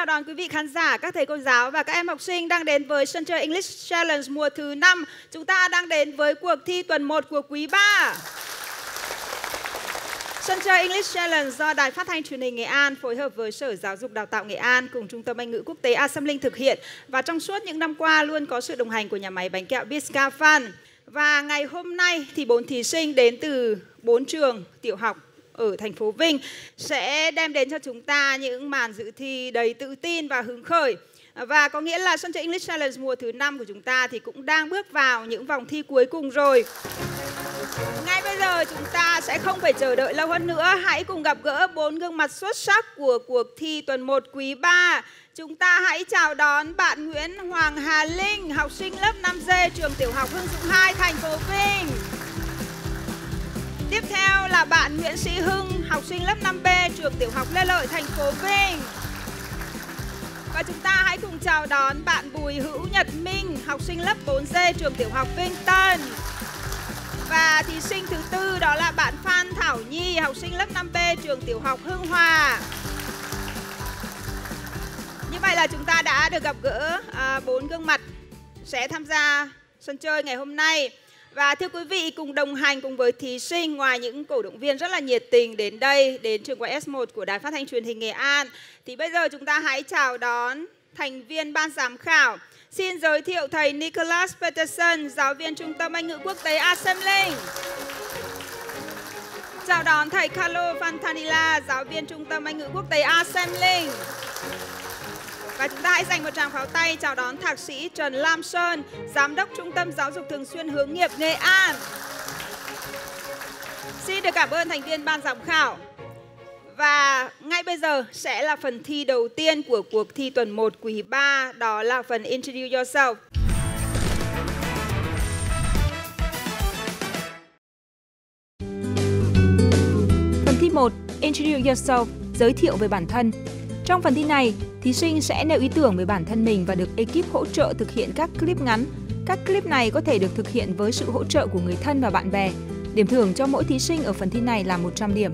chào đón quý vị khán giả, các thầy cô giáo và các em học sinh đang đến với sân chơi English Challenge mùa thứ 5. Chúng ta đang đến với cuộc thi tuần 1 của quý 3. Sân chơi English Challenge do Đài Phát thanh Truyền hình Nghệ An phối hợp với Sở Giáo dục Đào tạo Nghệ An cùng Trung tâm Anh ngữ quốc tế Linh thực hiện, và trong suốt những năm qua luôn có sự đồng hành của nhà máy bánh kẹo Biscuit Fun. Và ngày hôm nay thì 4 thí sinh đến từ 4 trường tiểu học ở thành phố Vinh sẽ đem đến cho chúng ta những màn dự thi đầy tự tin và hứng khởi. Và có nghĩa là sân chơi English Challenge mùa thứ 5 của chúng ta thì cũng đang bước vào những vòng thi cuối cùng rồi. Ngay bây giờ chúng ta sẽ không phải chờ đợi lâu hơn nữa. Hãy cùng gặp gỡ 4 gương mặt xuất sắc của cuộc thi tuần 1 quý 3. Chúng ta hãy chào đón bạn Nguyễn Hoàng Hà Linh, học sinh lớp 5D trường tiểu học Hưng Dũng 2, thành phố Vinh. Tiếp theo là bạn Nguyễn Sĩ Hưng, học sinh lớp 5B trường tiểu học Lê Lợi, thành phố Vinh. Và chúng ta hãy cùng chào đón bạn Bùi Hữu Nhật Minh, học sinh lớp 4D trường tiểu học Vinh Tân. Và thí sinh thứ tư đó là bạn Phan Thảo Nhi, học sinh lớp 5B trường tiểu học Hưng Hòa. Như vậy là chúng ta đã được gặp gỡ 4 gương mặt sẽ tham gia sân chơi ngày hôm nay. Và thưa quý vị, cùng đồng hành cùng với thí sinh, ngoài những cổ động viên rất là nhiệt tình đến đây, đến trường quay S1 của Đài Phát thanh Truyền hình Nghệ An, thì bây giờ chúng ta hãy chào đón thành viên ban giám khảo. Xin giới thiệu thầy Nicholas Peterson, giáo viên Trung tâm Anh ngữ quốc tế Linh. Chào đón thầy Carlo Fantanilla, giáo viên Trung tâm Anh ngữ quốc tế Linh. Và chúng ta hãy dành một tràng pháo tay chào đón thạc sĩ Trần Lam Sơn, giám đốc Trung tâm Giáo dục Thường xuyên Hướng nghiệp Nghệ An. Xin được cảm ơn thành viên ban giám khảo. Và ngay bây giờ sẽ là phần thi đầu tiên của cuộc thi tuần 1 quý 3, đó là phần Introduce Yourself. Phần thi 1, Introduce Yourself, giới thiệu về bản thân. Trong phần thi này, thí sinh sẽ nêu ý tưởng về bản thân mình và được ekip hỗ trợ thực hiện các clip ngắn. Các clip này có thể được thực hiện với sự hỗ trợ của người thân và bạn bè. Điểm thưởng cho mỗi thí sinh ở phần thi này là 100 điểm.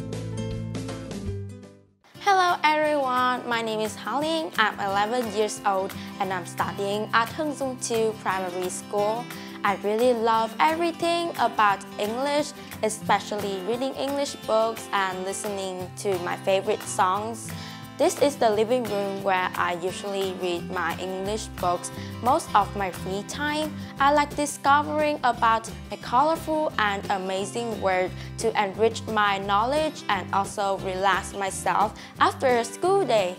Hello everyone, my name is Linh. I'm 11 years old and I'm studying at Hưng Dung 2 Primary School. I really love everything about English, especially reading English books and listening to my favorite songs. This is the living room where I usually read my English books most of my free time. I like discovering about a colorful and amazing world to enrich my knowledge and also relax myself after a school day.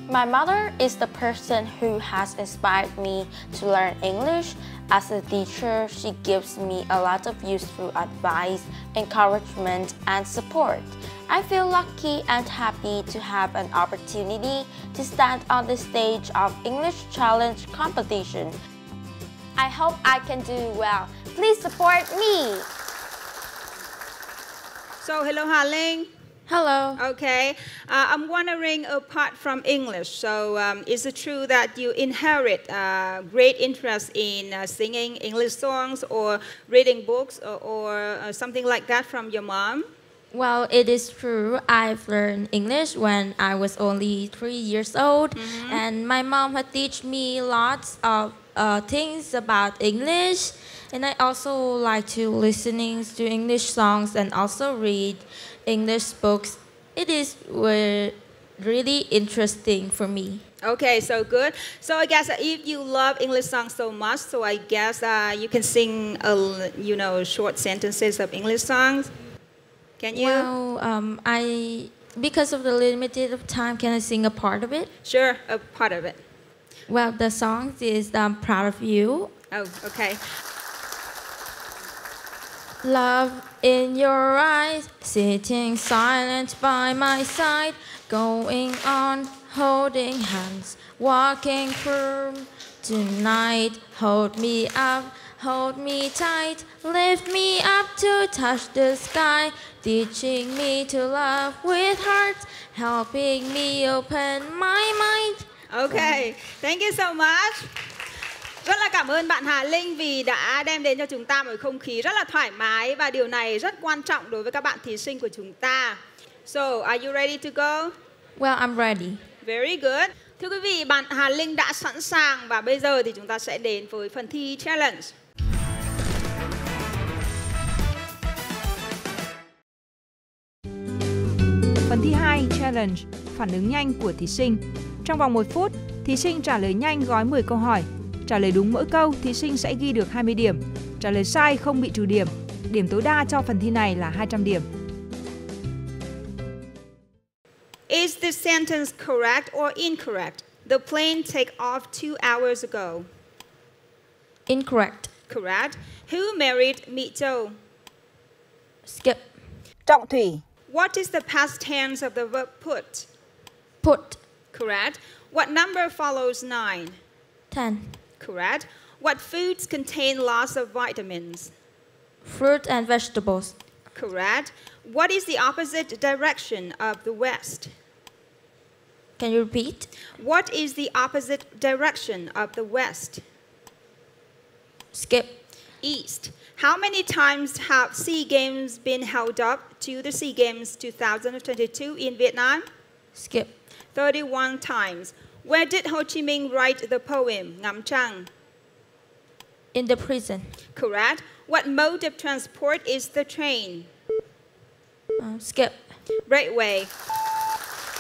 My mother is the person who has inspired me to learn English. As a teacher, she gives me a lot of useful advice, encouragement, and support. I feel lucky and happy to have an opportunity to stand on the stage of English Challenge competition. I hope I can do well. Please support me! So, hello Linh. Hello. Okay, I'm wondering, apart from English, so is it true that you inherit great interest in singing English songs or reading books or something like that from your mom? Well, it is true. I've learned English when I was only 3 years old, and my mom had taught me lots of things about English. And I also like to listening to English songs and also read English books. It is really interesting for me. Okay, so good. So I guess if you love English songs so much, so I guess you can sing, short sentences of English songs. Can you? Well, because of the limited of time, can I sing a part of it? Sure, a part of it. Well, the song is I'm Proud of You. Oh, okay. Love in your eyes, sitting silent by my side, going on, holding hands, walking through tonight. Hold me up, hold me tight, lift me up to touch the sky, teaching me to love with heart, helping me open my mind. Okay, thank you so much. Rất là cảm ơn bạn Hà Linh vì đã đem đến cho chúng ta một không khí rất là thoải mái, và điều này rất quan trọng đối với các bạn thí sinh của chúng ta. So, are you ready to go? Well, I'm ready. Very good. Thưa quý vị, bạn Hà Linh đã sẵn sàng và bây giờ thì chúng ta sẽ đến với phần thi challenge. Phần thi 2, challenge, phản ứng nhanh của thí sinh. Trong vòng 1 phút, thí sinh trả lời nhanh gói 10 câu hỏi. Trả lời đúng mỗi câu, thí sinh sẽ ghi được 20 điểm. Trả lời sai không bị trừ điểm. Điểm tối đa cho phần thi này là 200 điểm. Is the sentence correct or incorrect? The plane take off 2 hours ago. Incorrect. Correct. Who married Mito? Skip. Trọng thủy. What is the past tense of the verb put? Put. Correct. What number follows 9? 10. Correct. What foods contain lots of vitamins? Fruit and vegetables. Correct. What is the opposite direction of the west? Can you repeat? What is the opposite direction of the west? Skip. East. How many times have SEA Games been held up to the SEA Games 2022 in Vietnam? Skip. 31 times. Where did Ho Chi Minh write the poem Ngắm Trăng? In the prison. Correct. What mode of transport is the train? Skip. Railway.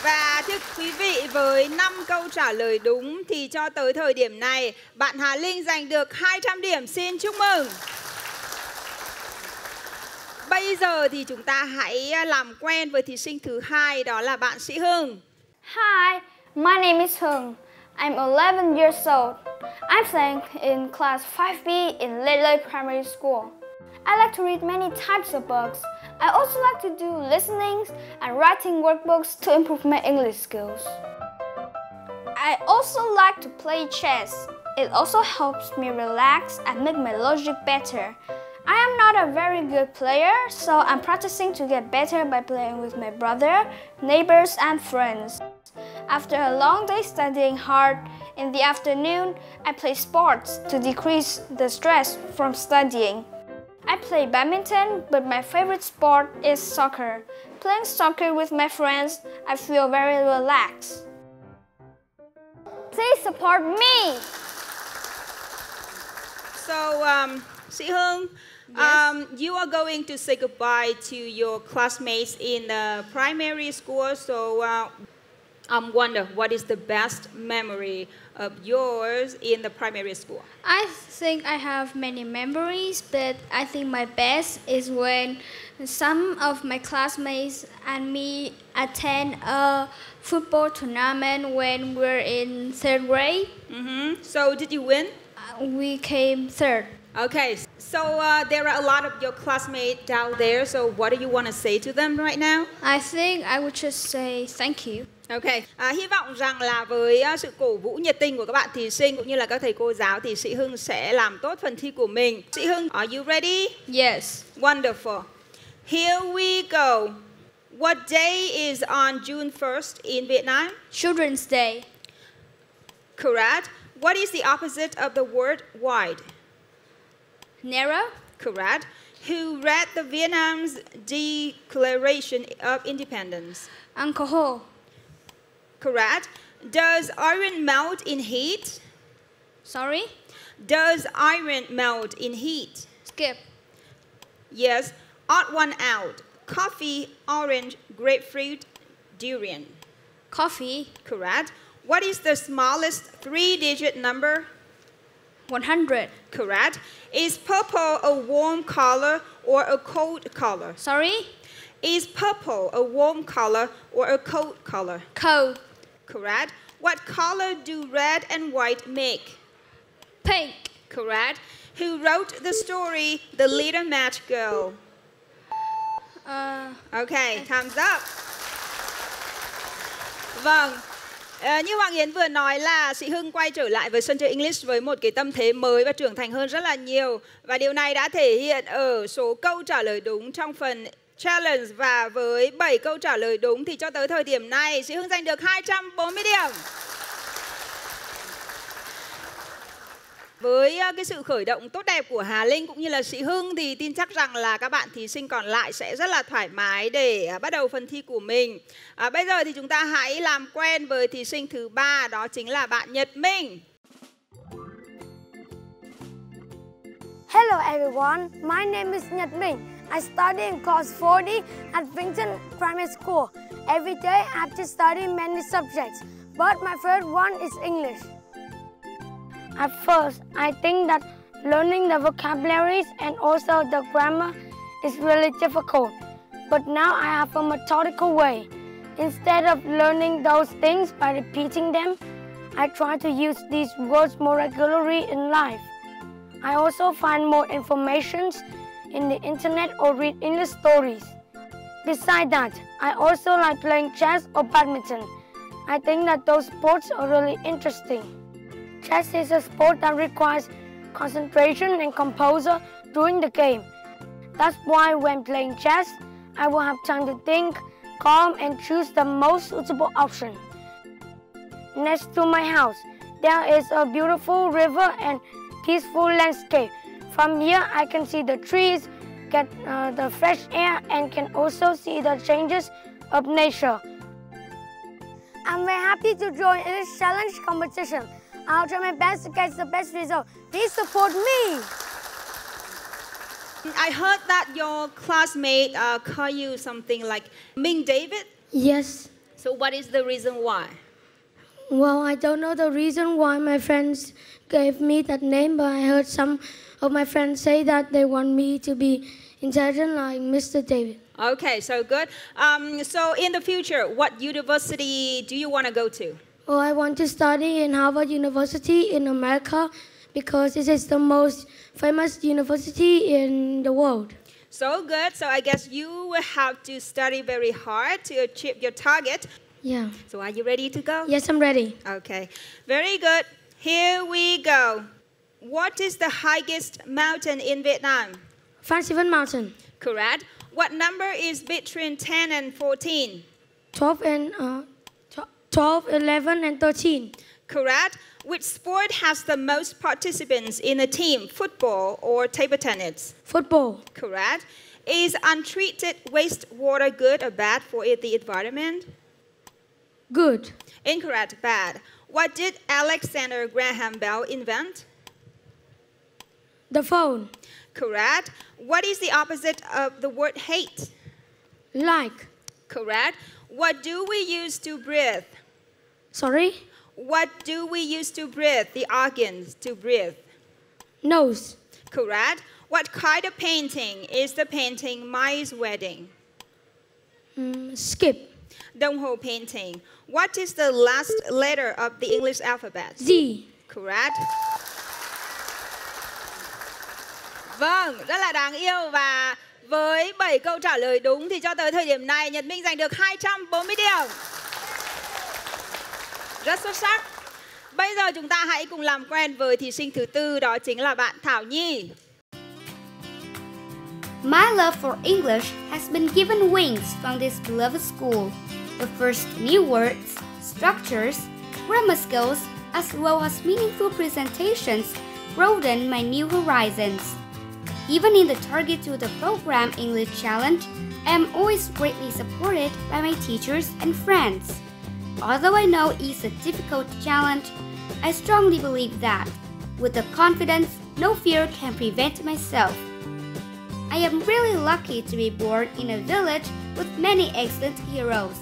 Và thưa quý vị, với 5 câu trả lời đúng thì cho tới thời điểm này, bạn Hà Linh giành được 200 điểm. Xin chúc mừng. Bây giờ thì chúng ta hãy làm quen với thí sinh thứ hai, đó là bạn Sĩ Hưng. Hi, my name is Hưng. I'm 11 years old. I'm studying in class 5B in Lê Primary School. I like to read many types of books. I also like to do listening and writing workbooks to improve my English skills. I also like to play chess. It also helps me relax and make my logic better. I am not a very good player, so I'm practicing to get better by playing with my brother, neighbors, and friends. After a long day studying hard, in the afternoon, I play sports to decrease the stress from studying. I play badminton, but my favorite sport is soccer. Playing soccer with my friends, I feel very relaxed. Please support me! So, Sĩ Hưng, you are going to say goodbye to your classmates in the primary school, so wonder what is the best memory of yours in the primary school? I think I have many memories, but I think my best is when some of my classmates and me attend a football tournament when we're in 3rd grade. So did you win? We came 3rd. Okay, so there are a lot of your classmates down there, so what do you want to say to them right now? I think I would just say thank you. Okay, hy vọng rằng là với sự cổ vũ nhiệt tình của các bạn thí sinh cũng như là các thầy cô giáo thì Sĩ Hưng sẽ làm tốt phần thi của mình. Sĩ Hưng, are you ready? Yes. Wonderful. Here we go. What day is on June 1st in Vietnam? Children's Day. Correct. What is the opposite of the word wide? Narrow. Correct. Who read the Vietnam's Declaration of Independence? Uncle Ho. Correct. Does iron melt in heat? Sorry? Does iron melt in heat? Skip. Yes. Odd one out. Coffee, orange, grapefruit, durian. Coffee. Correct. What is the smallest 3-digit number? 100. Correct. Is purple a warm color or a cold color? Sorry? Is purple a warm color or a cold color? Cold. Correct. What color do red and white make? Pink. Correct. Who wrote the story The Little Match Girl? Okay, time's up. Vâng. Như Hoàng Yến vừa nói là Sĩ Hưng quay trở lại với sân chơi English với một cái tâm thế mới và trưởng thành hơn rất là nhiều. Và điều này đã thể hiện ở số câu trả lời đúng trong phần challenge. Và với 7 câu trả lời đúng thì cho tới thời điểm này Sĩ Hưng giành được 240 điểm. Với cái sự khởi động tốt đẹp của Hà Linh cũng như là chị Hưng thì tin chắc rằng là các bạn thí sinh còn lại sẽ rất là thoải mái để bắt đầu phần thi của mình. Bây giờ thì chúng ta hãy làm quen với thí sinh thứ 3, đó chính là bạn Nhật Minh. Hello everyone, my name is Nhật Minh. I study in class 40 at Vinton Primary School. Every day I have to study many subjects, but my favorite one is English. At first, I think that learning the vocabularies and also the grammar is really difficult. But now I have a methodical way. Instead of learning those things by repeating them, I try to use these words more regularly in life. I also find more information in the internet or read English stories. Besides that, I also like playing chess or badminton. I think that those sports are really interesting. Chess is a sport that requires concentration and composure during the game. That's why when playing chess, I will have time to think, calm and choose the most suitable option. Next to my house, there is a beautiful river and peaceful landscape. From here, I can see the trees, get the fresh air and can also see the changes of nature. I'm very happy to join in this challenge competition. I'll try my best to get the best result. Please support me. I heard that your classmate call you something like Minh David. Yes. So what is the reason why? Well, I don't know the reason why my friends gave me that name, but I heard some of my friends say that they want me to be intelligent like Mr. David. Okay, so good. So in the future, what university do you want to go to? Well, I want to study in Harvard University in America because this is the most famous university in the world. So good. So I guess you will have to study very hard to achieve your target. Yeah. So are you ready to go? Yes, I'm ready. Okay. Very good. Here we go. What is the highest mountain in Vietnam? Phan Xi Vân Mountain. Correct. What number is between 10 and 14? 12, 11, and 13. Correct. Which sport has the most participants in a team, football or table tennis? Football. Correct. Is untreated wastewater good or bad for the environment? Good. Incorrect. Bad. What did Alexander Graham Bell invent? The phone. Correct. What is the opposite of the word hate? Like. Correct. What do we use to breathe? Sorry? What do we use to breathe? The organs to breathe. Nose. Correct. What kind of painting is the painting Mai's Wedding? Skip. Đồng hồ painting. What is the last letter of the English alphabet? Z. Correct. Vâng, rất là đáng yêu và với 7 câu trả lời đúng thì cho tới thời điểm này Nhật Minh giành được 240 điểm. Rất xuất sắc. Bây giờ chúng ta hãy cùng làm quen với thí sinh thứ 4, đó chính là bạn Thảo Nhi. My love for English has been given wings from this beloved school. The first new words, structures, grammar skills, as well as meaningful presentations broaden my new horizons. Even in the Target to the Program English Challenge, I am always greatly supported by my teachers and friends. Although I know it's a difficult challenge, I strongly believe that, with the confidence, no fear can prevent myself. I am really lucky to be born in a village with many excellent heroes.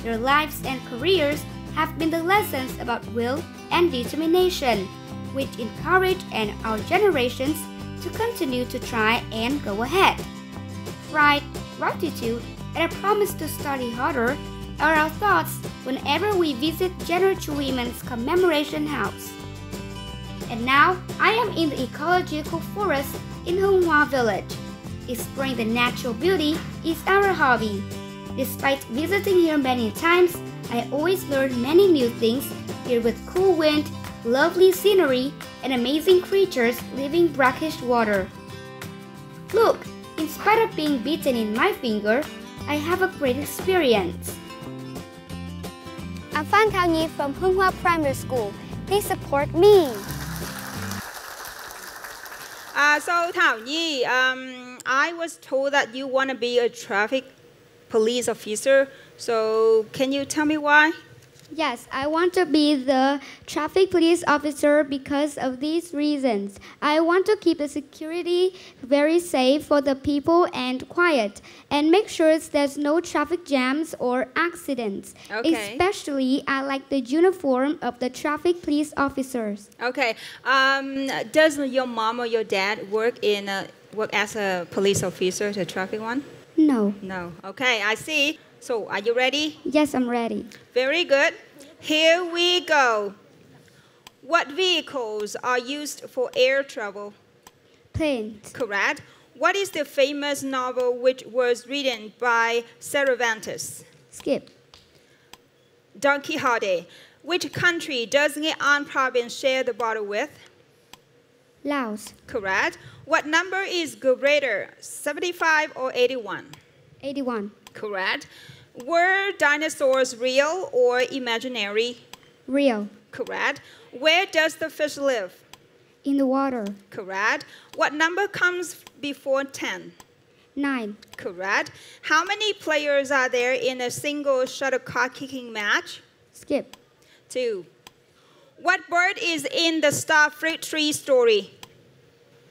Their lives and careers have been the lessons about will and determination, which encourage our generations to continue to try and go ahead. Pride, gratitude, and a promise to study harder are our thoughts whenever we visit General Women's Commemoration House. And now, I am in the ecological forest in Hung Hoa Village. Exploring the natural beauty is our hobby. Despite visiting here many times, I always learn many new things here with cool wind, lovely scenery, and amazing creatures living brackish water. Look, in spite of being bitten in my finger, I have a great experience. I'm Thảo Nhi from Hưng Hoa Primary School. Please support me. So Thảo Nhi, I was told that you want to be a traffic police officer. So can you tell me why? Yes, I want to be the traffic police officer because of these reasons. I want to keep the security very safe for the people and quiet, and make sure there's no traffic jams or accidents. Okay. Especially, I like the uniform of the traffic police officers. Okay. Does your mom or your dad work as a police officer, the traffic one? No. No. Okay, I see. So, are you ready? Yes, I'm ready. Very good. Here we go. What vehicles are used for air travel? Planes. Correct. What is the famous novel which was written by Cervantes? Skip. Don Quixote. Which country does Nghệ An province share the border with? Laos. Correct. What number is greater, 75 or 81? 81. Correct. Were dinosaurs real or imaginary? Real. Correct. Where does the fish live? In the water. Correct. What number comes before 10? 9. Correct. How many players are there in a single shuttlecock kicking match? Skip. 2. What bird is in the star fruit tree story?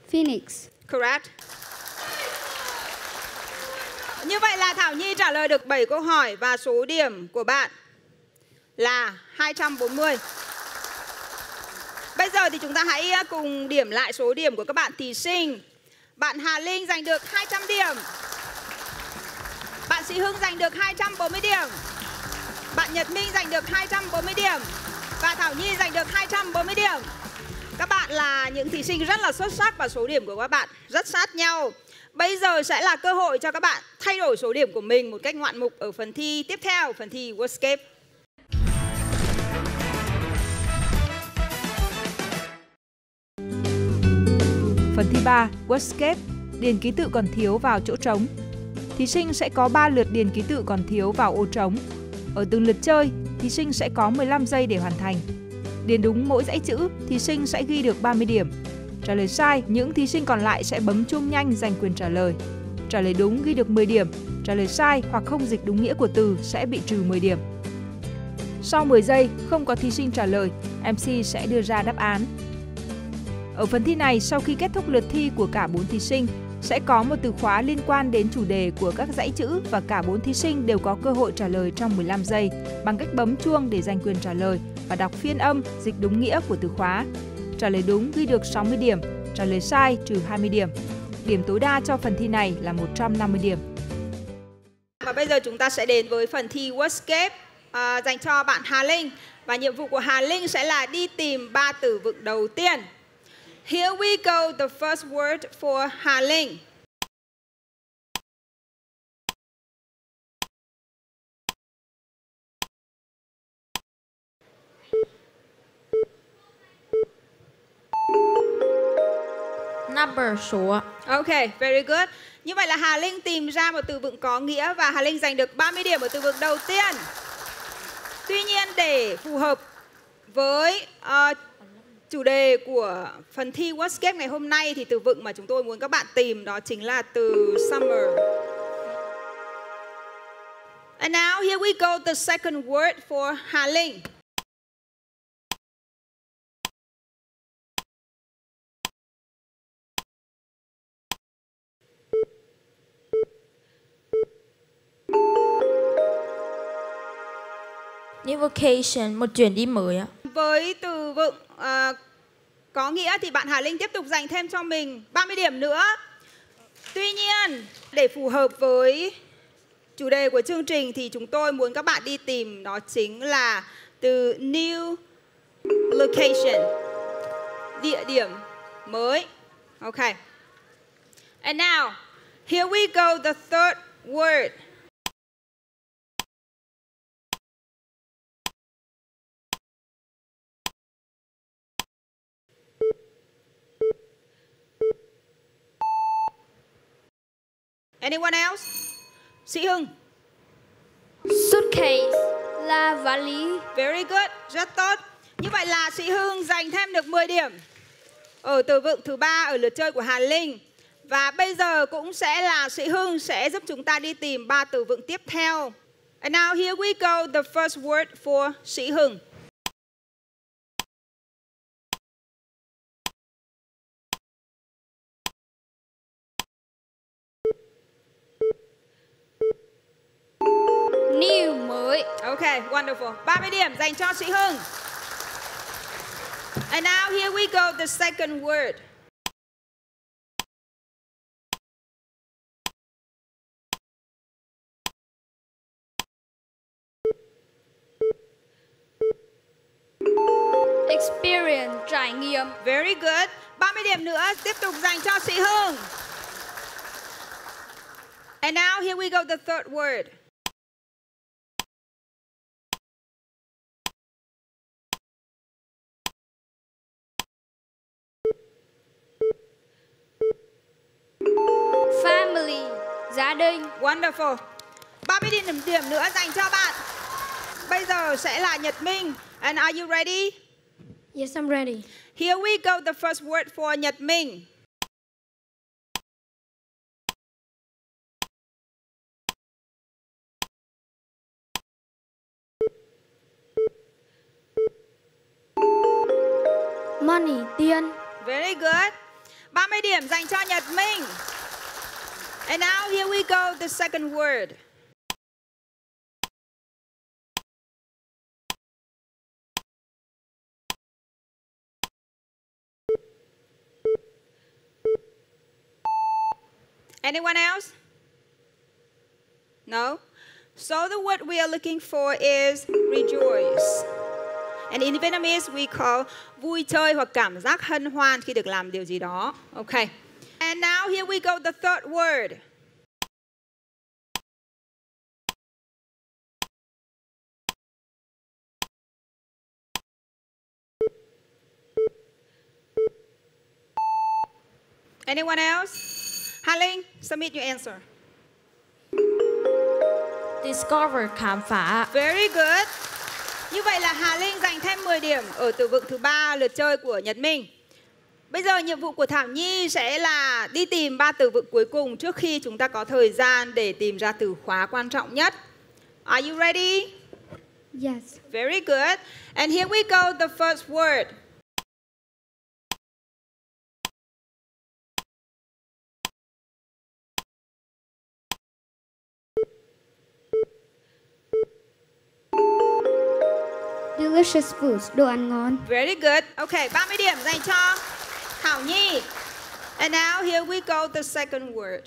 Phoenix. Correct. Như vậy là Thảo Nhi trả lời được 7 câu hỏi và số điểm của bạn là 240. Bây giờ thì chúng ta hãy cùng điểm lại số điểm của các bạn thí sinh. Bạn Hà Linh giành được 200 điểm. Bạn Sĩ Hưng giành được 240 điểm. Bạn Nhật Minh giành được 240 điểm. Và Thảo Nhi giành được 240 điểm. Các bạn là những thí sinh rất là xuất sắc và số điểm của các bạn rất sát nhau. Bây giờ sẽ là cơ hội cho các bạn thay đổi số điểm của mình một cách ngoạn mục ở phần thi tiếp theo, phần thi Wordscape. Phần thi 3, Wordscape, điền ký tự còn thiếu vào chỗ trống. Thí sinh sẽ có 3 lượt điền ký tự còn thiếu vào ô trống. Ở từng lượt chơi, thí sinh sẽ có 15 giây để hoàn thành. Điền đúng mỗi dãy chữ, thí sinh sẽ ghi được 30 điểm. Trả lời sai, những thí sinh còn lại sẽ bấm chuông nhanh giành quyền trả lời. Trả lời đúng ghi được 10 điểm, trả lời sai hoặc không dịch đúng nghĩa của từ sẽ bị trừ 10 điểm. Sau 10 giây, không có thí sinh trả lời, MC sẽ đưa ra đáp án. Ở phần thi này, sau khi kết thúc lượt thi của cả 4 thí sinh, sẽ có một từ khóa liên quan đến chủ đề của các dãy chữ và cả 4 thí sinh đều có cơ hội trả lời trong 15 giây bằng cách bấm chuông để giành quyền trả lời và đọc phiên âm dịch đúng nghĩa của từ khóa. Trả lời đúng ghi được 60 điểm, trả lời sai trừ 20 điểm. Điểm tối đa cho phần thi này là 150 điểm. Và bây giờ chúng ta sẽ đến với phần thi Wordscape dành cho bạn Hà Linh. Và nhiệm vụ của Hà Linh sẽ là đi tìm 3 từ vựng đầu tiên. Here we go, the first word for Hà Linh. Number, số. Ok, very good. Như vậy là Hà Linh tìm ra một từ vựng có nghĩa và Hà Linh giành được 30 điểm ở từ vựng đầu tiên. Tuy nhiên để phù hợp với chủ đề của phần thi Wordscape ngày hôm nay thì từ vựng mà chúng tôi muốn các bạn tìm đó chính là từ summer. And now here we go, the second word for Hà Linh. New vacation, một chuyến đi mới ạ. Với từ vựng có nghĩa thì bạn Hà Linh tiếp tục dành thêm cho mình 30 điểm nữa. Tuy nhiên, để phù hợp với chủ đề của chương trình thì chúng tôi muốn các bạn đi tìm đó chính là từ new location, địa điểm mới. Ok. And now, here we go, the third word. Anyone else? Sĩ Hưng. Suitcase là vali. Very good, rất tốt. Như vậy là Sĩ Hưng giành thêm được 10 điểm ở từ vựng thứ 3 ở lượt chơi của Hà Linh. Và bây giờ cũng sẽ là sĩ Hưng sẽ giúp chúng ta đi tìm 3 từ vựng tiếp theo. And now here we go, the first word for sĩ Hưng. New, mới. Okay, wonderful. 30 điểm dành cho sĩ Hưng. And now here we go, the second word. Experience, trải nghiệm. Very good. 30 điểm nữa tiếp tục dành cho sĩ Hưng. And now here we go, the third word. Family, gia đình. Wonderful. 30 điểm nữa dành cho bạn. Bây giờ sẽ là Nhật Minh. And are you ready? Yes, I'm ready. Here we go, the first word for Nhật Minh. Money, tiền. Very good. 30 điểm dành cho Nhật Minh. And now here we go, the second word. Anyone else? No? So the word we are looking for is rejoice. And in Vietnamese we call vui chơi hoặc cảm giác hân hoan khi được làm điều gì đó. Okay. And now here we go, the third word. Anyone else? Hà Linh, submit your answer. Discover, khám phá. Very good. Như vậy là Hà Linh giành thêm 10 điểm ở từ vựng thứ 3 lượt chơi của Nhật Minh. Bây giờ nhiệm vụ của Thảo Nhi sẽ là đi tìm 3 từ vựng cuối cùng trước khi chúng ta có thời gian để tìm ra từ khóa quan trọng nhất. Are you ready? Yes. Very good. And here we go, the first word. Delicious foods, đồ ăn ngon. Very good. Okay, 30 điểm dành cho Thảo Nhi. And now here we go, the second word.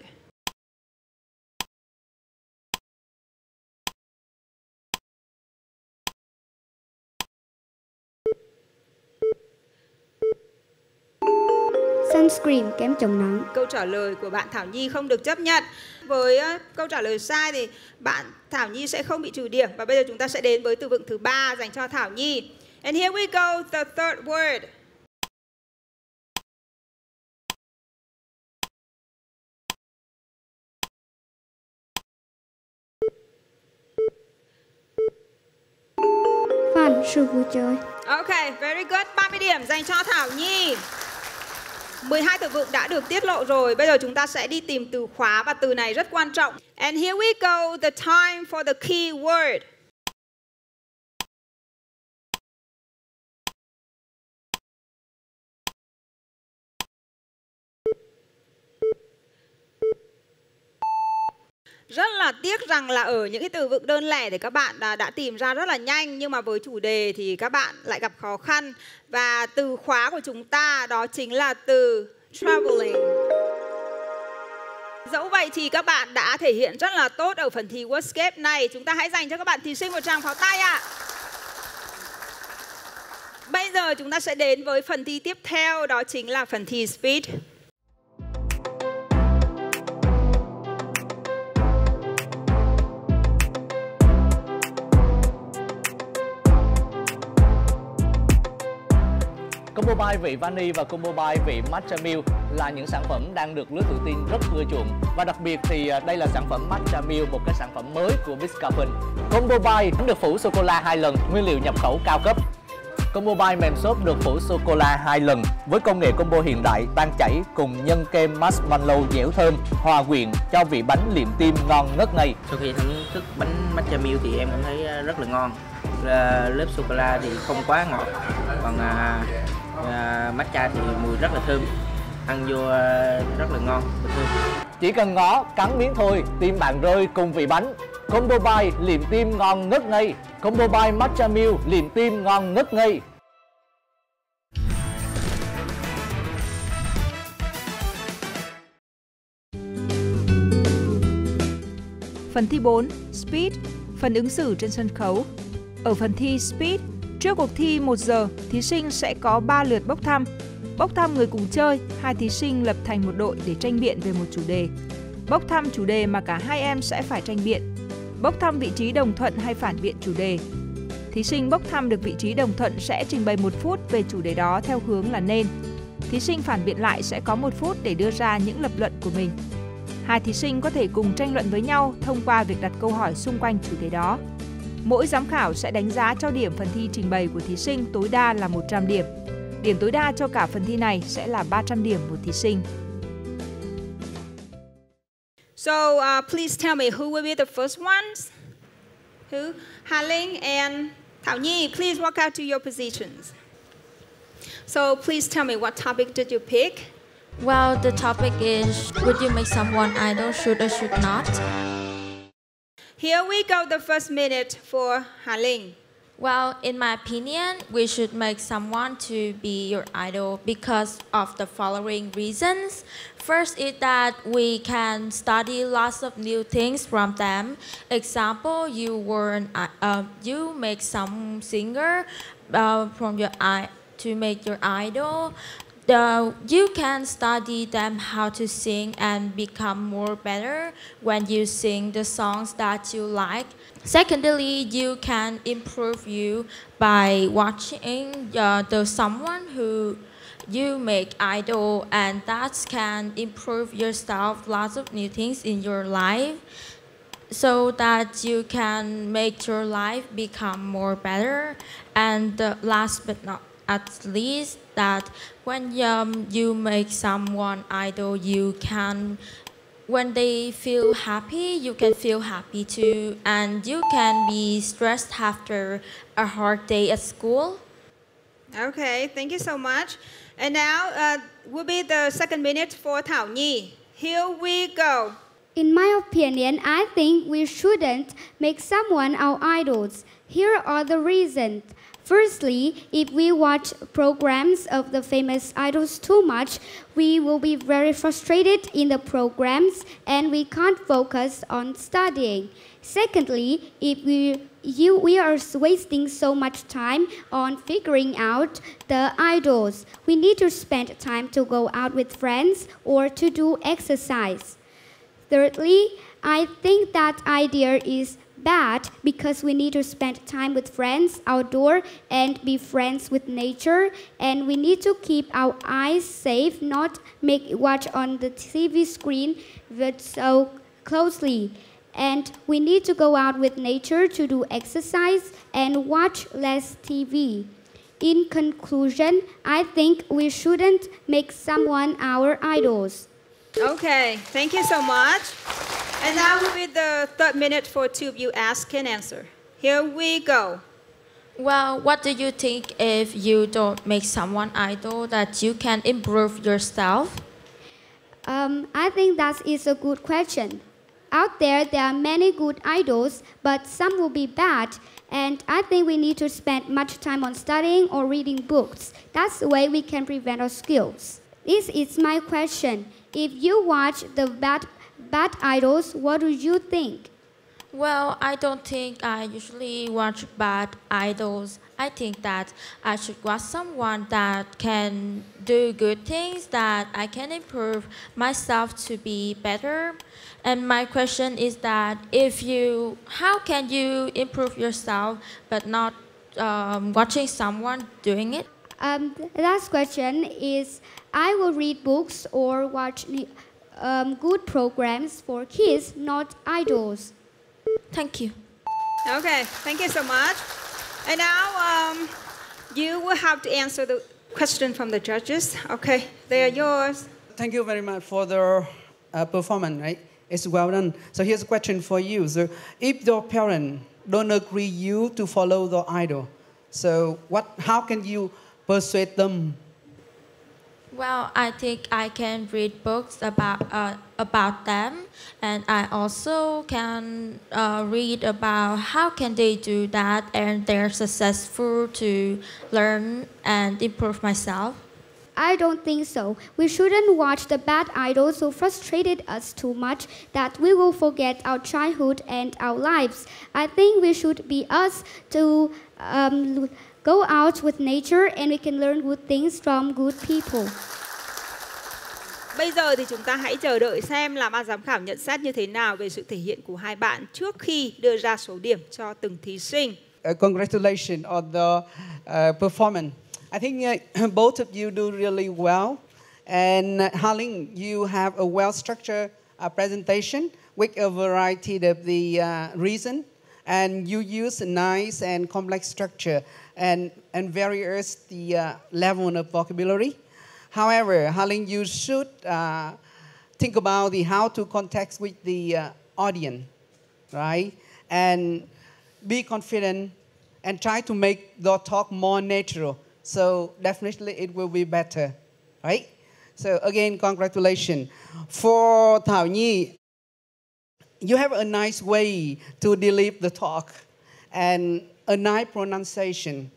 Sunscreen, kem chống nắng. Câu trả lời của bạn Thảo Nhi không được chấp nhận. Với câu trả lời sai thì bạn Thảo Nhi sẽ không bị trừ điểm. Và bây giờ chúng ta sẽ đến với từ vựng thứ 3 dành cho Thảo Nhi. And here we go, the third word. Fun, sự vui chơi. Okay, very good. 30 điểm dành cho Thảo Nhi. 12 từ vựng đã được tiết lộ rồi. Bây giờ chúng ta sẽ đi tìm từ khóa và từ này rất quan trọng. And here we go, the time for the key word. Rất là tiếc rằng là ở những cái từ vựng đơn lẻ thì các bạn đã tìm ra rất là nhanh. Nhưng mà với chủ đề thì các bạn lại gặp khó khăn. Và từ khóa của chúng ta đó chính là từ traveling. Dẫu vậy thì các bạn đã thể hiện rất là tốt ở phần thi Wordscape này. Chúng ta hãy dành cho các bạn thí sinh một tràng pháo tay ạ. Bây giờ chúng ta sẽ đến với phần thi tiếp theo, đó chính là phần thi Speed. Combo buy vị vani và combo buy vị matcha milk là những sản phẩm đang được lứa tuổi teen rất ưa chuộng. Và đặc biệt thì đây là sản phẩm matcha milk, một cái sản phẩm mới của Biscafin. Combo buy được phủ sô cô la 2 lần, nguyên liệu nhập khẩu cao cấp. Combo Bite mềm xốp được phủ sô-cô-la 2 lần với công nghệ combo hiện đại tan chảy cùng nhân kem marshmallow dẻo thơm, hòa quyện cho vị bánh liệm tim ngon ngất ngây. Sau khi thưởng thức bánh matcha milk thì em cảm thấy rất là ngon. Lớp sô-cô-la thì không quá ngọt, còn matcha thì mùi rất là thơm. Ăn vô rất là ngon và thơm. Chỉ cần ngó, cắn miếng thôi, tim bạn rơi cùng vị bánh. Combo Bite liệm tim ngon ngất ngây. Combo Bite matcha milk liệm tim ngon ngất ngây. Phần thi 4, Speed, phần ứng xử trên sân khấu. Ở phần thi Speed, trước cuộc thi 1 giờ, thí sinh sẽ có 3 lượt bốc thăm. Bốc thăm người cùng chơi, 2 thí sinh lập thành một đội để tranh biện về một chủ đề. Bốc thăm chủ đề mà cả hai em sẽ phải tranh biện. Bốc thăm vị trí đồng thuận hay phản biện chủ đề. Thí sinh bốc thăm được vị trí đồng thuận sẽ trình bày 1 phút về chủ đề đó theo hướng là nên. Thí sinh phản biện lại sẽ có 1 phút để đưa ra những lập luận của mình. 2 thí sinh có thể cùng tranh luận với nhau thông qua việc đặt câu hỏi xung quanh chủ đề đó. Mỗi giám khảo sẽ đánh giá cho điểm phần thi trình bày của thí sinh tối đa là 100 điểm. Điểm tối đa cho cả phần thi này sẽ là 300 điểm một thí sinh. So please tell me who will be the first ones? Who? Linh and Thảo Nhi, please walk out to your positions. So please tell me, what topic did you pick? Well, the topic is, would you make someone idol, should or should not? Here we go, the first minute for Linh. Well, in my opinion, we should make someone to be your idol because of the following reasons. First is that we can study lots of new things from them. Example, you make some singer to make your idol. You can study them how to sing and become more better when you sing the songs that you like. Secondly, you can improve you by watching someone who you make idol, and that can improve yourself lots of new things in your life so that you can make your life become more better. And last but not at least, that when you make someone idol, you can, when they feel happy, you can feel happy too, and you can be stressed after a hard day at school. Okay, thank you so much. And now will be the second minute for Thảo Nhi. Here we go. In my opinion, I think we shouldn't make someone our idols. Here are the reasons. Firstly, if we watch programs of the famous idols too much, we will be very frustrated in the programs and we can't focus on studying. Secondly, if we are wasting so much time on figuring out the idols, we need to spend time to go out with friends or to do exercise. Thirdly, I think that idea is bad because we need to spend time with friends outdoor and be friends with nature, and we need to keep our eyes safe, not watch on the TV screen so closely. And we need to go out with nature to do exercise and watch less TV. In conclusion, I think we shouldn't make someone our idols. Okay, thank you so much. And now will be the third minute for two of you ask and answer. Here we go. Well, what do you think if you don't make someone idol that you can improve yourself? I think that is a good question. Out there are many good idols, but some will be bad. And I think we need to spend much time on studying or reading books. That's the way we can prevent our skills. This is my question. If you watch the bad idols, what do you think? Well, I don't think I usually watch bad idols. I think that I should watch someone that can do good things, that I can improve myself to be better. And my question is that how can you improve yourself but not watching someone doing it? The last question is, I will read books or watch good programs for kids, not idols. Thank you. Okay, thank you so much. And now You will have to answer the question from the judges. Okay, they are yours. Thank you very much for the performance, right? It's well done. So here's a question for you. So if your parents don't agree you to follow the idol, so how can you persuade them? Well, I think I can read books about them, and I also can read about how can they do that, and they're successful to learn and improve myself. I don't think so. We shouldn't watch the bad idols who frustrated us too much that we will forget our childhood and our lives. I think we should be us to go out with nature and we can learn good things from good people. Bây giờ thì chúng ta hãy chờ đợi xem là ban giám khảo nhận xét như thế nào về sự thể hiện của hai bạn trước khi đưa ra số điểm cho từng thí sinh. Congratulations on the performance. I think both of you do really well. And Linh, you have a well-structured presentation with a variety of the reasons. And you use a nice and complex structure and various the level of vocabulary. However, Linh, you should think about how to contact with the audience, right? And be confident and try to make the talk more natural. So definitely it will be better, right? So again, congratulations. For Thảo Nhi, you have a nice way to deliver the talk and a nice pronunciation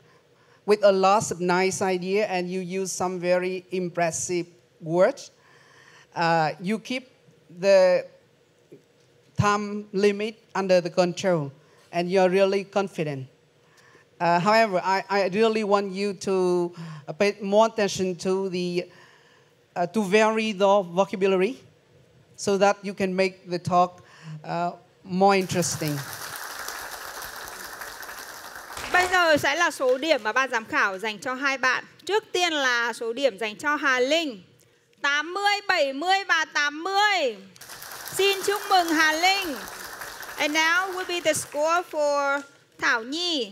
with a lot of nice idea, and you use some very impressive words. You keep the time limit under the control, and you're really confident. However, I really want you to pay more attention to to vary the vocabulary so that you can make the talk more interesting. Bây giờ sẽ là số điểm mà ban giám khảo dành cho hai bạn. Trước tiên là số điểm dành cho Hà Linh. 80, 70 và 80. Xin chúc mừng Hà Linh. And now will be the score for Thảo Nhi.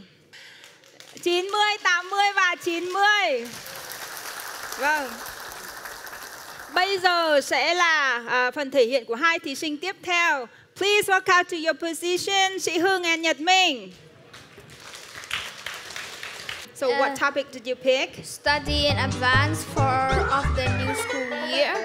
90, 80 và 90. Vâng. Bây giờ sẽ là phần thể hiện của hai thí sinh tiếp theo. Please walk out to your position, Sĩ Hưng and Nhật Minh. So what topic did you pick? Study in advance of the new school year.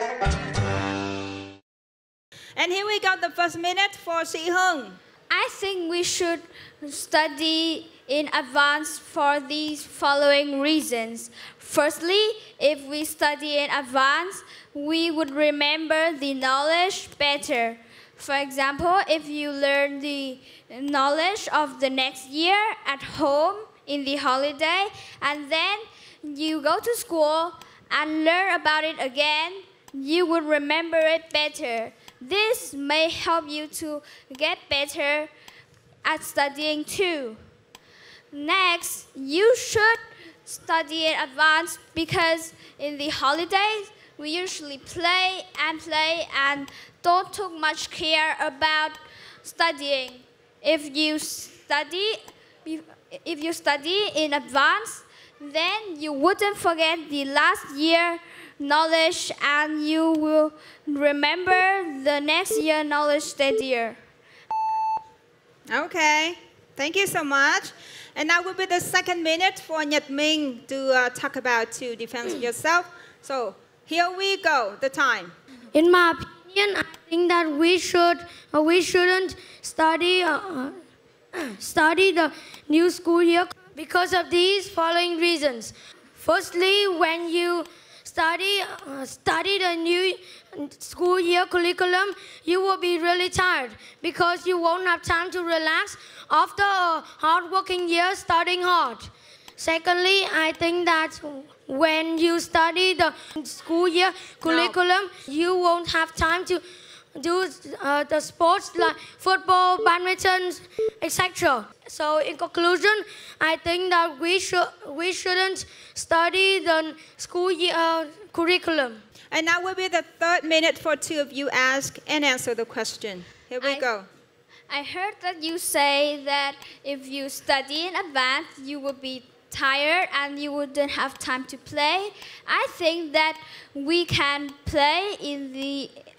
And here we got the first minute for Sĩ Hưng. I think we should study in advance for these following reasons. Firstly, if we study in advance, we would remember the knowledge better. For example, if you learn the knowledge of the next year at home in the holiday, and then you go to school and learn about it again, you would remember it better. This may help you to get better at studying too. Next, you should study in advance because in the holidays, we usually play and don't take much care about studying. If you study in advance, then you wouldn't forget the last year knowledge and you will remember the next year knowledge steadier. Okay, thank you so much. And now will be the second minute for Nhật Minh to talk about to defend yourself. So here we go, the time. In my opinion, I think that we shouldn't study the new school year because of these following reasons. Firstly, when you study the new school year curriculum, you will be really tired because you won't have time to relax after a hard-working year studying hard. Secondly, I think that when you study the school year curriculum, you won't have time to do the sports like football, badminton, etc. So in conclusion, I think that we shouldn't study the school year curriculum. And now will be the third minute for two of you ask and answer the question. Here we go. I heard that you say that if you study in advance, you will be tired and you wouldn't have time to play. I think that we can play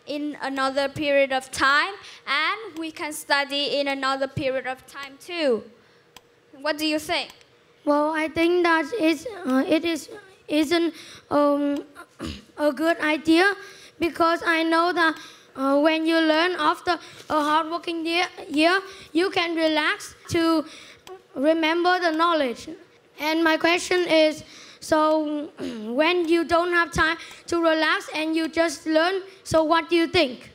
in another period of time, and we can study in another period of time too. What do you think? Well, I think that isn't a good idea, because I know that when you learn after a hard-working year, you can relax to remember the knowledge. And my question is, so when you don't have time to relax and you just learn, so what do you think?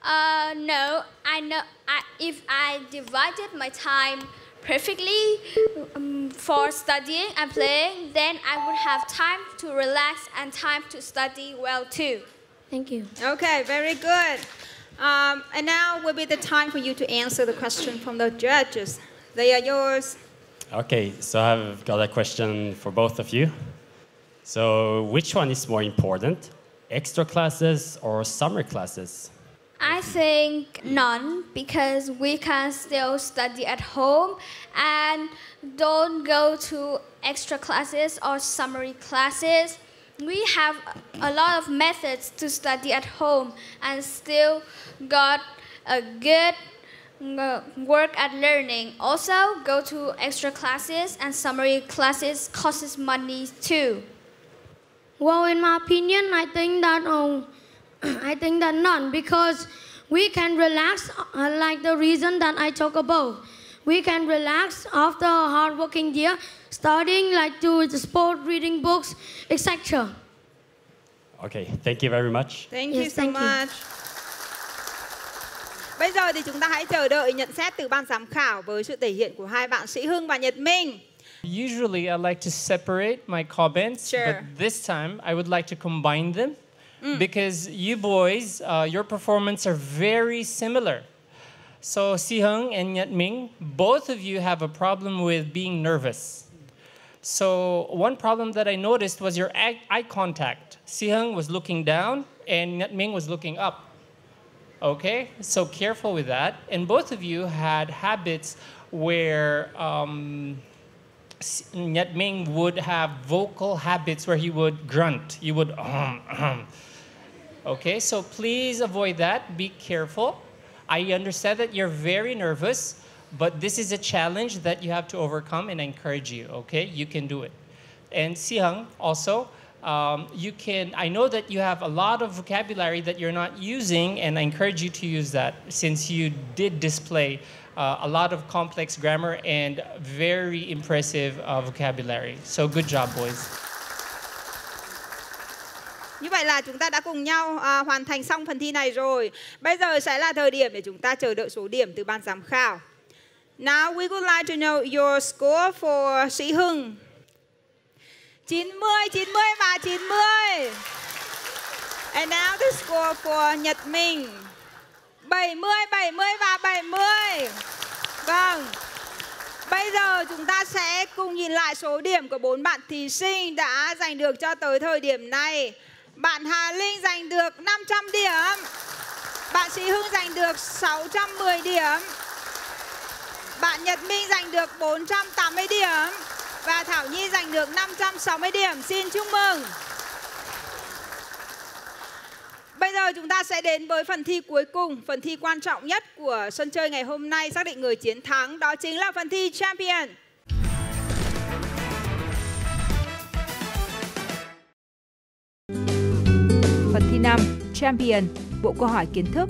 No, I know. If I divided my time perfectly for studying and playing, then I would have time to relax and time to study well too. Thank you. Okay, very good. And now will be the time for you to answer the question from the judges. They are yours. Okay, so I've got a question for both of you. So which one is more important, extra classes or summer classes? I think none, because we can still study at home and don't go to extra classes or summary classes. We have a lot of methods to study at home and still got a good work at learning. Also, go to extra classes and summary classes costs money too. Well, in my opinion, I think that none, because we can relax like the reason that I talk about. We can relax after a hard-working year, studying like to the sport, reading books, etc. Okay, thank you very much. Thank you so much. Bây giờ thì chúng ta hãy chờ đợi nhận xét từ ban giám khảo với sự thể hiện của hai bạn sĩ Hưng và Nhật Minh. Usually I like to separate my comments, but this time I would like to combine them because you boys, your performance are very similar. So Si-Hung and Nhật Minh, both of you have a problem with being nervous. So one problem that I noticed was your eye contact. Si-Hung was looking down and Nhật Minh was looking up. Okay, so careful with that. And both of you had habits where Nhật Minh would have vocal habits where he would grunt. You would Okay, so please avoid that. Be careful. I understand that you're very nervous, but this is a challenge that you have to overcome, and I encourage you, okay? You can do it. And Si-Hung, also, I know that you have a lot of vocabulary that you're not using, and I encourage you to use that since you did display a lot of complex grammar and very impressive vocabulary. So good job, boys. Như vậy là chúng ta đã cùng nhau hoàn thành xong phần thi này rồi. Bây giờ sẽ là thời điểm để chúng ta chờ đợi số điểm từ ban giám khảo. Now we would like to know your score for Sĩ Hưng. 90, 90 và 90. And now the score for Nhật Minh. 70, 70 và 70. Vâng. Bây giờ chúng ta sẽ cùng nhìn lại số điểm của 4 bạn thí sinh đã giành được cho tới thời điểm này. Bạn Hà Linh giành được 500 điểm. Bạn Sĩ Hưng giành được 610 điểm. Bạn Nhật Minh giành được 480 điểm. Và Thảo Nhi giành được 560 điểm. Xin chúc mừng. Bây giờ chúng ta sẽ đến với phần thi cuối cùng, phần thi quan trọng nhất của sân chơi ngày hôm nay, xác định người chiến thắng. Đó chính là phần thi Champion. Phần thi 5, Champion, bộ câu hỏi kiến thức.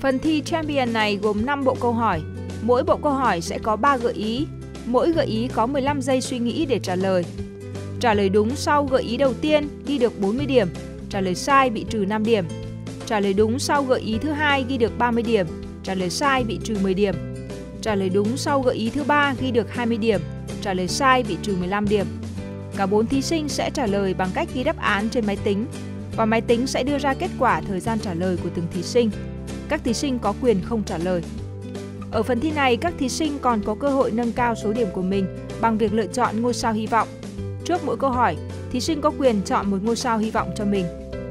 Phần thi Champion này gồm 5 bộ câu hỏi. Mỗi bộ câu hỏi sẽ có 3 gợi ý. Mỗi gợi ý có 15 giây suy nghĩ để trả lời. Trả lời đúng sau gợi ý đầu tiên ghi được 40 điểm. Trả lời sai bị trừ 5 điểm. Trả lời đúng sau gợi ý thứ hai ghi được 30 điểm. Trả lời sai bị trừ 10 điểm. Trả lời đúng sau gợi ý thứ ba ghi được 20 điểm. Trả lời sai bị trừ 15 điểm. Cả 4 thí sinh sẽ trả lời bằng cách ghi đáp án trên máy tính. Và máy tính sẽ đưa ra kết quả thời gian trả lời của từng thí sinh. Các thí sinh có quyền không trả lời. Ở phần thi này, các thí sinh còn có cơ hội nâng cao số điểm của mình bằng việc lựa chọn ngôi sao hy vọng. Trước mỗi câu hỏi, thí sinh có quyền chọn một ngôi sao hy vọng cho mình.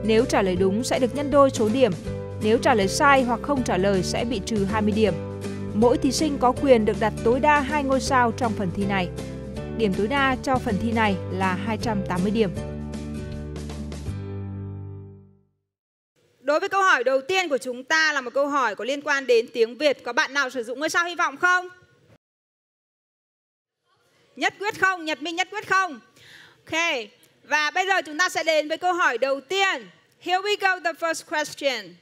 Nếu trả lời đúng sẽ được nhân đôi số điểm. Nếu trả lời sai hoặc không trả lời sẽ bị trừ 20 điểm. Mỗi thí sinh có quyền được đặt tối đa 2 ngôi sao trong phần thi này. Điểm tối đa cho phần thi này là 280 điểm. Đối với câu hỏi đầu tiên của chúng ta là một câu hỏi có liên quan đến tiếng Việt. Có bạn nào sử dụng ngôi sao hy vọng không? Nhất quyết không? Nhật Minh nhất quyết không? Ok. Và bây giờ chúng ta sẽ đến với câu hỏi đầu tiên. Here we go, the first question.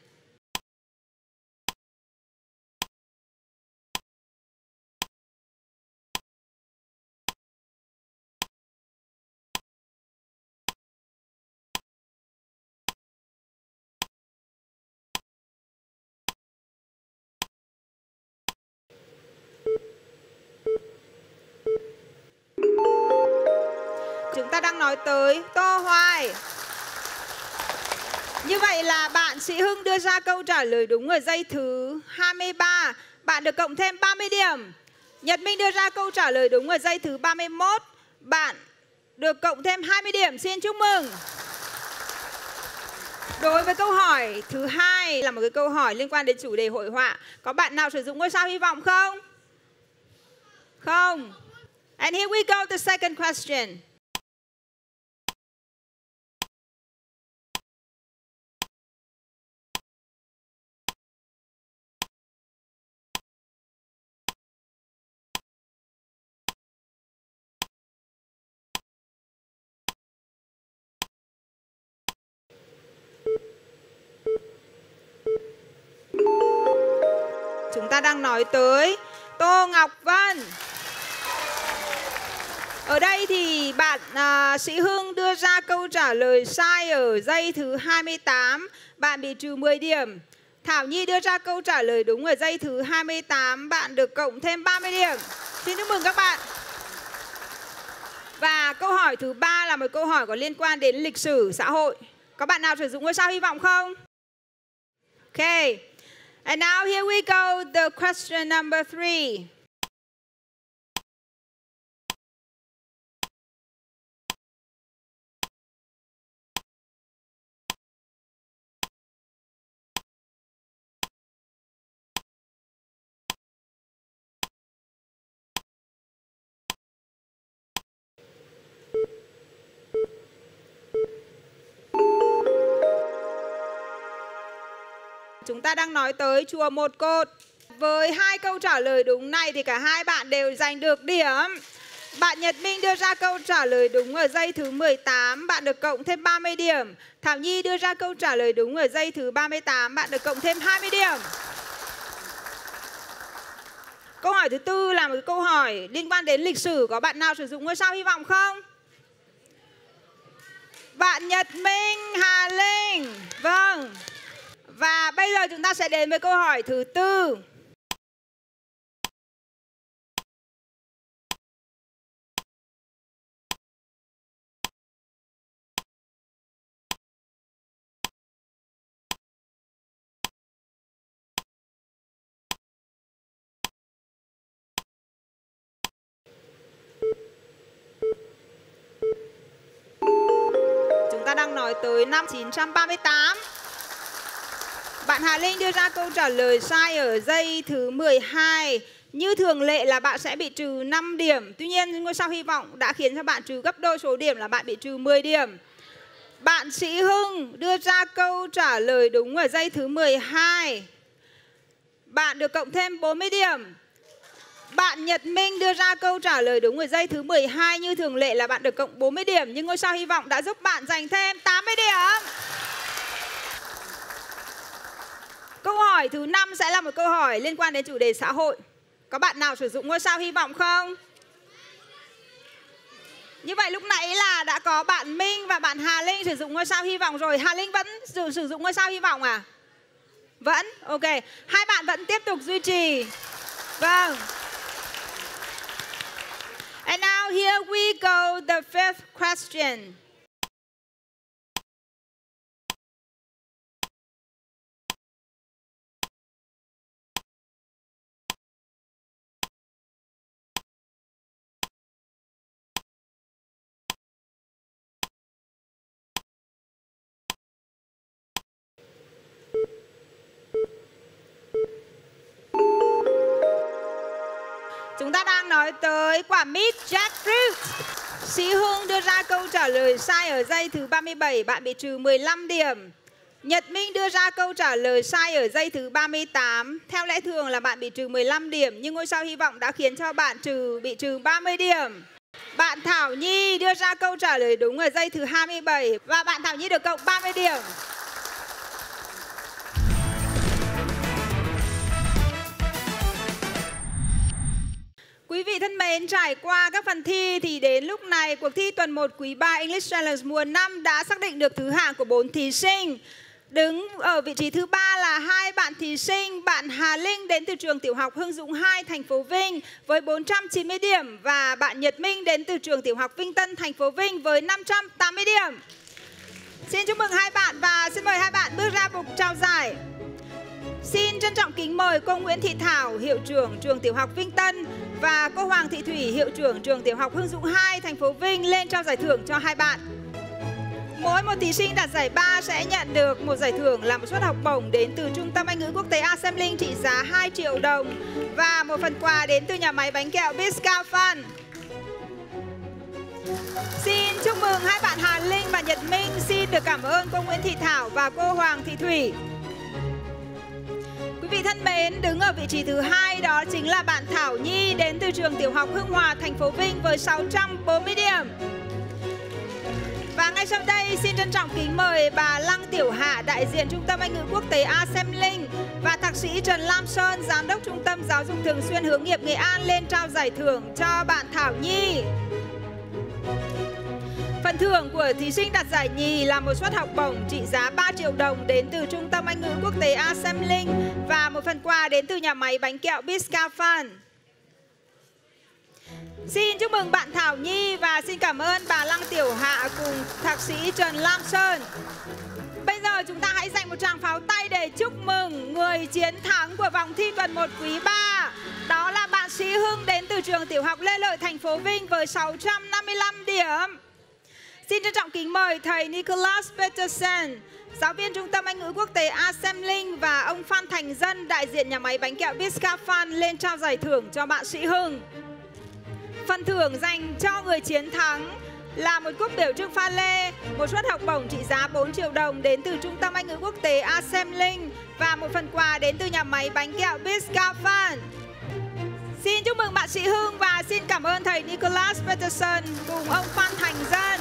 Chúng ta đang nói tới Tô Hoài. Như vậy là bạn Sĩ Hưng đưa ra câu trả lời đúng ở giây thứ 23. Bạn được cộng thêm 30 điểm. Nhật Minh đưa ra câu trả lời đúng ở giây thứ 31. Bạn được cộng thêm 20 điểm. Xin chúc mừng. Đối với câu hỏi thứ hai là một cái câu hỏi liên quan đến chủ đề hội họa. Có bạn nào sử dụng ngôi sao hy vọng không? Không. And here we go, the second question. Chúng ta đang nói tới Tô Ngọc Vân. Ở đây thì bạn Sĩ Hưng đưa ra câu trả lời sai ở giây thứ 28. Bạn bị trừ 10 điểm. Thảo Nhi đưa ra câu trả lời đúng ở giây thứ 28. Bạn được cộng thêm 30 điểm. Xin chúc mừng các bạn. Và câu hỏi thứ ba là một câu hỏi có liên quan đến lịch sử xã hội. Có bạn nào sử dụng ngôi sao hy vọng không? Ok. And now here we go, the question number 3. Chúng ta đang nói tới chùa Một Cột. Với hai câu trả lời đúng này thì cả hai bạn đều giành được điểm. Bạn Nhật Minh đưa ra câu trả lời đúng ở giây thứ 18, bạn được cộng thêm 30 điểm. Thảo Nhi đưa ra câu trả lời đúng ở giây thứ 38, bạn được cộng thêm 20 điểm. Câu hỏi thứ tư là một câu hỏi liên quan đến lịch sử. Có bạn nào sử dụng ngôi sao hy vọng không? Bạn Nhật Minh, Hà Linh. Vâng. Và bây giờ chúng ta sẽ đến với câu hỏi thứ tư. Chúng ta đang nói tới năm 1938. Bạn Hà Linh đưa ra câu trả lời sai ở giây thứ 12. Như thường lệ là bạn sẽ bị trừ 5 điểm. Tuy nhiên ngôi sao hy vọng đã khiến cho bạn trừ gấp đôi số điểm là bạn bị trừ 10 điểm. Bạn Sĩ Hưng đưa ra câu trả lời đúng ở giây thứ 12. Bạn được cộng thêm 40 điểm. Bạn Nhật Minh đưa ra câu trả lời đúng ở giây thứ 12. Như thường lệ là bạn được cộng 40 điểm. Nhưng ngôi sao hy vọng đã giúp bạn giành thêm 80 điểm. Câu hỏi thứ 5 sẽ là một câu hỏi liên quan đến chủ đề xã hội. Có bạn nào sử dụng ngôi sao hy vọng không? Như vậy lúc nãy là đã có bạn Minh và bạn Hà Linh sử dụng ngôi sao hy vọng rồi. Hà Linh vẫn sử dụng ngôi sao hy vọng à? Vẫn? Ok. Hai bạn vẫn tiếp tục duy trì. Vâng. And now here we go, the fifth question. Chúng ta đang nói tới quả mít jackfruit. Sĩ Hưng đưa ra câu trả lời sai ở giây thứ 37, bạn bị trừ 15 điểm. Nhật Minh đưa ra câu trả lời sai ở giây thứ 38. Theo lẽ thường là bạn bị trừ 15 điểm, nhưng ngôi sao hy vọng đã khiến cho bạn bị trừ 30 điểm. Bạn Thảo Nhi đưa ra câu trả lời đúng ở giây thứ 27 và bạn Thảo Nhi được cộng 30 điểm. Quý vị thân mến, trải qua các phần thi thì đến lúc này cuộc thi tuần 1 quý 3 English Challenge mùa 5 đã xác định được thứ hạng của 4 thí sinh. Đứng ở vị trí thứ 3 là hai bạn thí sinh, bạn Hà Linh đến từ trường tiểu học Hưng Dũng 2, thành phố Vinh với 490 điểm và bạn Nhật Minh đến từ trường tiểu học Vinh Tân, thành phố Vinh với 580 điểm. Xin chúc mừng hai bạn và xin mời hai bạn bước ra bục trao giải. Xin trân trọng kính mời cô Nguyễn Thị Thảo, hiệu trưởng trường tiểu học Vinh Tân và cô Hoàng Thị Thủy, hiệu trưởng trường tiểu học Hưng Dũng 2, thành phố Vinh lên trao giải thưởng cho hai bạn. Mỗi một thí sinh đạt giải 3 sẽ nhận được một giải thưởng là một suất học bổng đến từ Trung tâm Anh ngữ quốc tế Linh trị giá 2 triệu đồng và một phần quà đến từ nhà máy bánh kẹo Biscafan. Xin chúc mừng hai bạn Hà Linh và Nhật Minh. Xin được cảm ơn cô Nguyễn Thị Thảo và cô Hoàng Thị Thủy. Quý vị thân mến, đứng ở vị trí thứ 2 đó chính là bạn Thảo Nhi đến từ trường tiểu học Hưng Hòa, thành phố Vinh với 640 điểm. Và ngay sau đây xin trân trọng kính mời bà Lăng Tiểu Hạ, đại diện Trung tâm Anh ngữ quốc tế Linh và thạc sĩ Trần Lam Sơn, giám đốc Trung tâm Giáo dục Thường xuyên Hướng nghiệp Nghệ An lên trao giải thưởng cho bạn Thảo Nhi. Phần thưởng của thí sinh đạt giải nhì là một suất học bổng trị giá 3 triệu đồng đến từ Trung tâm Anh ngữ quốc tế Linh và một phần quà đến từ nhà máy bánh kẹo Biscafan. Xin chúc mừng bạn Thảo Nhi và xin cảm ơn bà Lăng Tiểu Hạ cùng thạc sĩ Trần Lam Sơn. Bây giờ chúng ta hãy dành một tràng pháo tay để chúc mừng người chiến thắng của vòng thi tuần 1 quý 3. Đó là bạn Sĩ Hưng đến từ trường tiểu học Lê Lợi, thành phố Vinh với 655 điểm. Xin trân trọng kính mời thầy Nicholas Peterson, giáo viên Trung tâm Anh ngữ quốc tế Linh và ông Phan Thành Dân, đại diện nhà máy bánh kẹo Biscafan lên trao giải thưởng cho bạn Sĩ Hưng. Phần thưởng dành cho người chiến thắng là một cúp biểu trưng pha lê, một suất học bổng trị giá 4 triệu đồng đến từ Trung tâm Anh ngữ quốc tế Linh và một phần quà đến từ nhà máy bánh kẹo Biscafan. Xin chúc mừng bạn Sĩ Hưng và xin cảm ơn thầy Nicholas Peterson cùng ông Phan Thành Dân.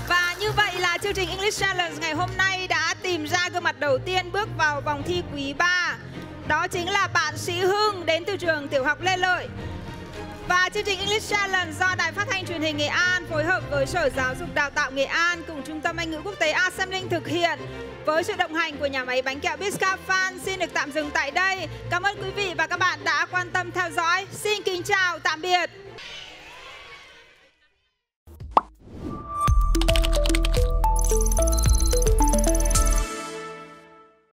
Và như vậy là chương trình English Challenge ngày hôm nay đã tìm ra gương mặt đầu tiên bước vào vòng thi quý 3. Đó chính là bạn Sĩ Hưng đến từ trường tiểu học Lê Lợi. Và chương trình English Challenge do Đài Phát thanh Truyền hình Nghệ An phối hợp với Sở Giáo dục Đào tạo Nghệ An cùng Trung tâm Anh ngữ quốc tế Linh thực hiện với sự đồng hành của nhà máy bánh kẹo Biscafan xin được tạm dừng tại đây. Cảm ơn quý vị và các bạn đã quan tâm theo dõi. Xin kính chào, tạm biệt.